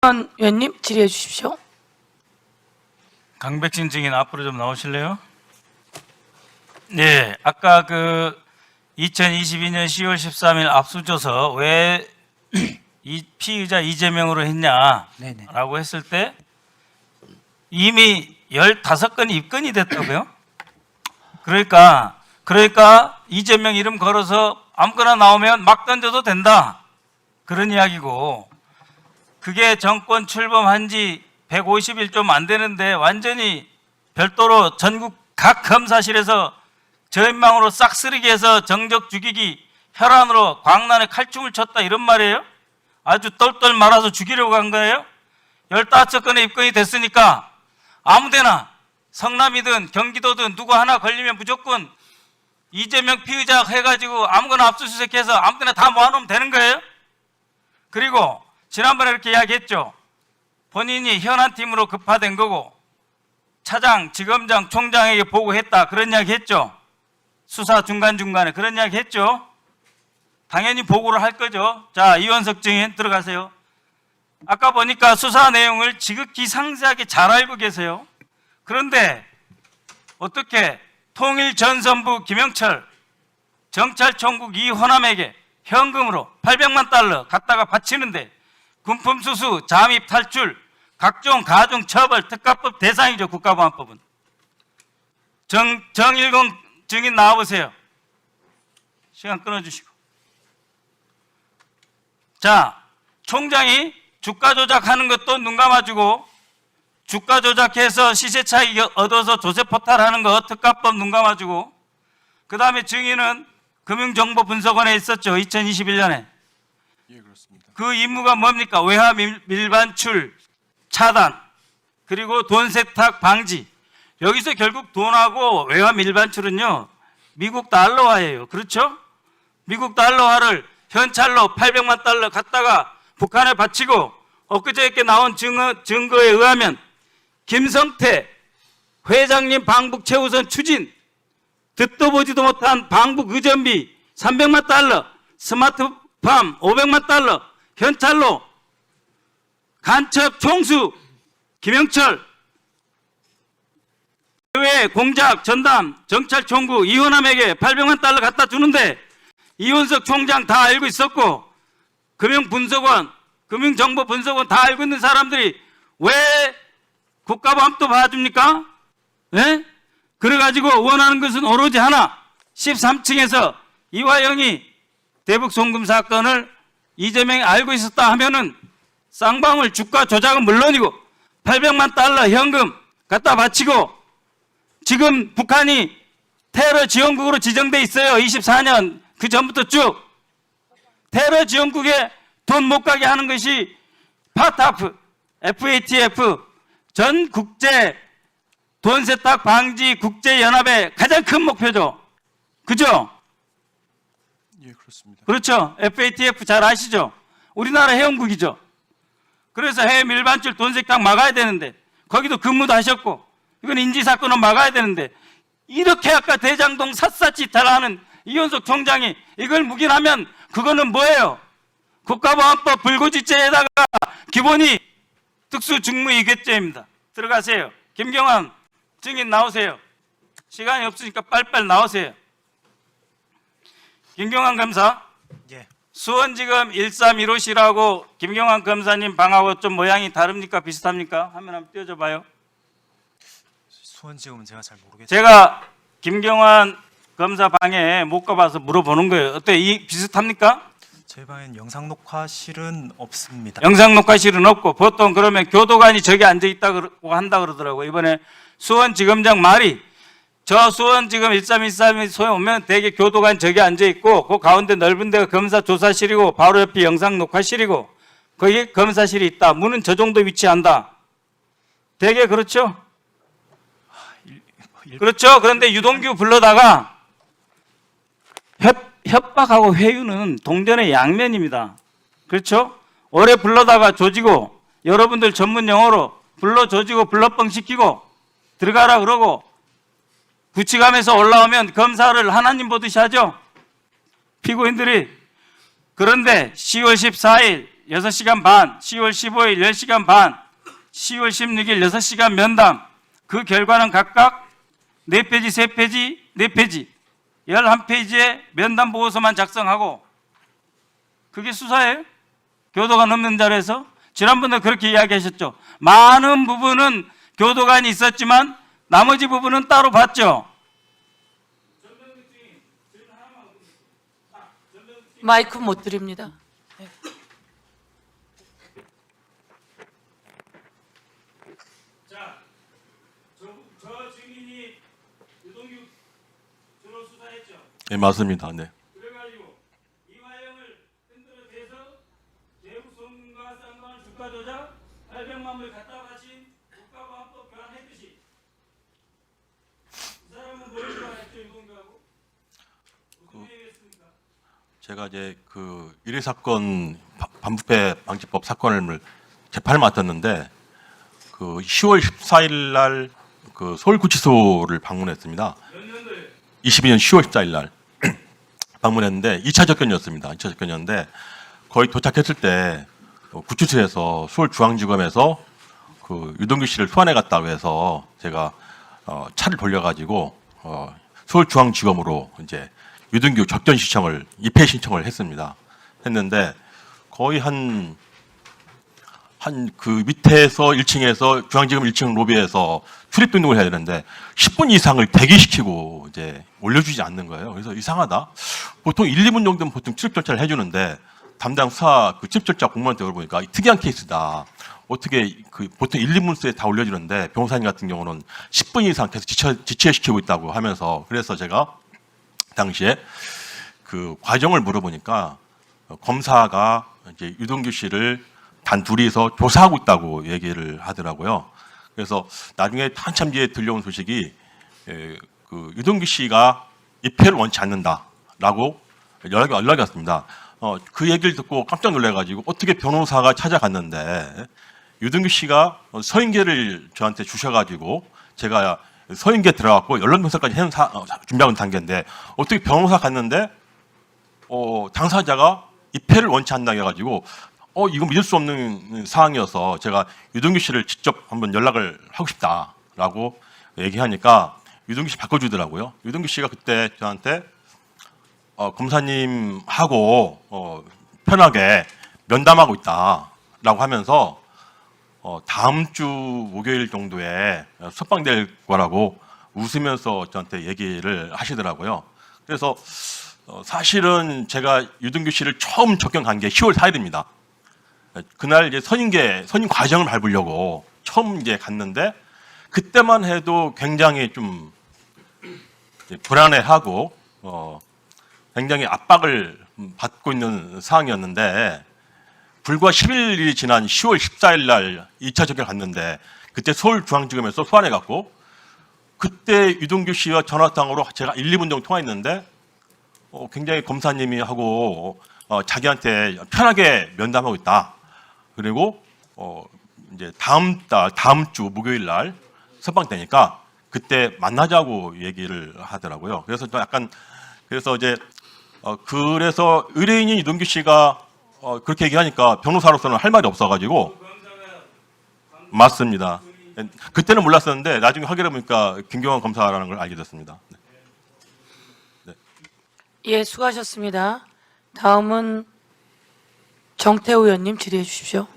의원님 질의해 주십시오. 강백신 증인 앞으로 좀 나오실래요? 네, 아까 2022년 10월 13일 압수조서 왜 이 피의자 이재명으로 했냐라고 했을 때 이미 15건이 입건이 됐다고요? 그러니까 이재명 이름 걸어서 아무거나 나오면 막 던져도 된다, 그런 이야기고, 그게 정권 출범한 지 150일 좀 안 되는데 완전히 별도로 전국 각 검사실에서 저인망으로 싹쓸이게 해서 정적 죽이기, 혈안으로 광란에 칼춤을 췄다, 이런 말이에요? 아주 똘똘 말아서 죽이려고 한 거예요? 15건의 입건이 됐으니까 아무데나 성남이든 경기도든 누구 하나 걸리면 무조건 이재명 피의자 해가지고 아무거나 압수수색해서 아무데나 다 모아놓으면 되는 거예요? 그리고 지난번에 이렇게 이야기했죠. 본인이 현안팀으로 급파된 거고 차장, 지검장, 총장에게 보고했다, 그런 이야기 했죠. 수사 중간중간에 그런 이야기 했죠. 당연히 보고를 할 거죠. 자, 이원석 증인 들어가세요. 아까 보니까 수사 내용을 지극히 상세하게 잘 알고 계세요. 그런데 어떻게 통일전선부 김영철, 정찰총국 이호남에게 현금으로 800만 달러 갖다가 바치는데 군품 수수, 잠입 탈출, 각종 가중 처벌 특가법 대상이죠, 국가보안법은. 정일공 증인 나와보세요. 시간 끊어주시고. 자, 총장이 주가 조작하는 것도 눈 감아주고, 주가 조작해서 시세 차익 얻어서 조세 포탈하는 거 특가법 눈 감아주고, 그 다음에 증인은 금융정보분석원에 있었죠, 2021년에. 예, 그렇습니다. 그 임무가 뭡니까? 외화 밀반출 차단, 그리고 돈 세탁 방지. 여기서 결국 돈하고 외화 밀반출은요, 미국 달러화예요. 그렇죠? 미국 달러화를 현찰로 800만 달러 갖다가 북한에 바치고, 엊그저께 나온 증거에 의하면 김성태 회장님 방북 최우선 추진, 듣도 보지도 못한 방북 의전비 300만 달러, 스마트팜 500만 달러, 현찰로 간첩 총수 김영철, 해외 공작 전담 정찰총국 이호남에게 800만 달러 갖다 주는데 이원석 총장 다 알고 있었고, 금융분석원, 금융정보분석원 다 알고 있는 사람들이 왜 국가보안법 봐줍니까? 예? 그래가지고 원하는 것은 오로지 하나, 13층에서 이화영이 대북 송금 사건을 이재명이 알고 있었다 하면은 쌍방울 주가 조작은 물론이고 800만 달러 현금 갖다 바치고, 지금 북한이 테러 지원국으로 지정돼 있어요. 24년 그 전부터 쭉 테러 지원국에 돈 못 가게 하는 것이 FATF, FATF 전 국제 돈 세탁 방지 국제 연합의 가장 큰 목표죠. 그죠? 예, 그렇습니다. 그렇죠. FATF 잘 아시죠? 우리나라 회원국이죠. 그래서 해외 밀반출 돈 세탁 막아야 되는데 거기도 근무도 하셨고, 이건 인지사건은 막아야 되는데, 이렇게 아까 대장동 샅샅이 달하는 이원석 총장이 이걸 묵인하면 그거는 뭐예요? 국가보안법 불구지죄에다가 기본이 특수직무유기죄입니다. 들어가세요. 김경환 증인 나오세요. 시간이 없으니까 빨리빨리 나오세요. 김경환 검사. 예. 수원지검 1315시라고 김경환 검사님 방하고 좀 모양이 다릅니까? 비슷합니까? 화면 한번 띄워줘 봐요. 수원지검은 제가 잘 모르겠어요. 제가 김경환 검사 방에 못 가봐서 물어보는 거예요. 어때? 비슷합니까? 제 방엔 영상 녹화실은 없습니다. 영상 녹화실은 없고, 보통 그러면 교도관이 저기 앉아 있다고 한다 그러더라고요. 이번에 수원지검장 말이, 저 수원지검 1313소에 오면 대개 교도관 저기 앉아 있고, 그 가운데 넓은 데가 검사 조사실이고 바로 옆이 영상 녹화실이고 거기 검사실이 있다. 문은 저 정도 위치한다. 대개 그렇죠? 그렇죠. 그런데 유동규 불러다가 협박하고 회유는 동전의 양면입니다. 그렇죠? 오래 불러다가 조지고, 여러분들 전문 용어로 불러 조지고 불러뻥 시키고 들어가라 그러고, 구치감에서 올라오면 검사를 하나님 보듯이 하죠, 피고인들이. 그런데 10월 14일 6시간 반, 10월 15일 10시간 반, 10월 16일 6시간 면담. 그 결과는 각각 4페이지, 3페이지, 4페이지, 11페이지의 면담 보고서만 작성하고 그게 수사예요? 교도관 없는 자리에서? 지난번에 그렇게 이야기하셨죠. 많은 부분은 교도관이 있었지만 나머지 부분은 따로 봤죠. 마이크 못 드립니다. 자, 저 증인이 유동규 주로 수사했죠. 예, 맞습니다. 네. 그래가지고 이화영을 흔들어 대서 대구 송과 쌍방울 주가 조작 800만 불 갖다 바친 국가보안법 교환했듯이 이 사람은 뭘 교환했죠, 유동규하고? 무슨 얘기했습니까? 제가 이제 그 일회 사건 반부패 방지법 사건을 재판을 맡았는데 그 10월 14일 날 그 서울구치소를 방문했습니다. 몇 년도에? 22년 10월 14일 날 방문했는데 2차 접견이었습니다. 2차 접견이었는데 거의 도착했을 때 구치소에서 서울중앙지검에서 그 유동규 씨를 소환해 갔다고 해서 제가 차를 돌려가지고 서울중앙지검으로 이제 유동규 접견 신청을 입회 신청을 했습니다. 했는데 거의 한 그 밑에서 1층에서 중앙지검 1층 로비에서 출입 등록을 해야 되는데 10분 이상을 대기시키고 이제 올려주지 않는 거예요. 그래서 이상하다. 보통 1, 2분 정도면 보통 출입 절차를 해주는데 담당 수사 그 출입 절차 공무원한테 물어보니까 특이한 케이스다. 어떻게 그 보통 1, 2분수에 다 올려주는데 변호사님 같은 경우는 10분 이상 계속 지체시키고 있다고 하면서 그래서 제가 당시에 그 과정을 물어보니까 검사가 이제 유동규 씨를 단 둘이서 조사하고 있다고 얘기를 하더라고요. 그래서 나중에 한참 뒤에 들려온 소식이 그 유동규 씨가 입회를 원치 않는다라고 연락이 왔습니다. 그 얘기를 듣고 깜짝 놀래가지고 어떻게 변호사가 찾아갔는데 유동규 씨가 서인계를 저한테 주셔가지고 제가 서인계 들어갔고 연락조사까지 준비하는 단계인데 어떻게 변호사 갔는데 당사자가 입회를 원치 않는다 해가지고 이거 믿을 수 없는 상황이어서 제가 유동규 씨를 직접 한번 연락을 하고 싶다라고 얘기하니까 유동규 씨 바꿔주더라고요. 유동규 씨가 그때 저한테 검사님하고 편하게 면담하고 있다라고 하면서 다음 주 목요일 정도에 석방될 거라고 웃으면서 저한테 얘기를 하시더라고요. 그래서 사실은 제가 유동규 씨를 처음 접견한 게 10월 4일입니다. 그날 이제 선임 과정을 밟으려고 처음 이제 갔는데 그때만 해도 굉장히 좀 불안해하고 굉장히 압박을 받고 있는 상황이었는데 불과 10일이 지난 10월 14일 날 2차 접견 갔는데 그때 서울중앙지검에서 소환해 갔고 그때 유동규 씨와 전화통화로 제가 1, 2분 정도 통화했는데 굉장히 검사님이 하고 자기한테 편하게 면담하고 있다. 그리고 이제 다음 주 목요일 날 석방되니까 그때 만나자고 얘기를 하더라고요. 그래서 좀 약간 그래서 이제 그래서 의뢰인인 유동규 씨가 그렇게 얘기하니까 변호사로서는 할 말이 없어가지고 맞습니다. 그때는 몰랐었는데 나중에 확인해 보니까 김경환 검사라는 걸 알게 됐습니다. 네. 예, 수고하셨습니다. 다음은 정태우 의원님 질의해 주십시오.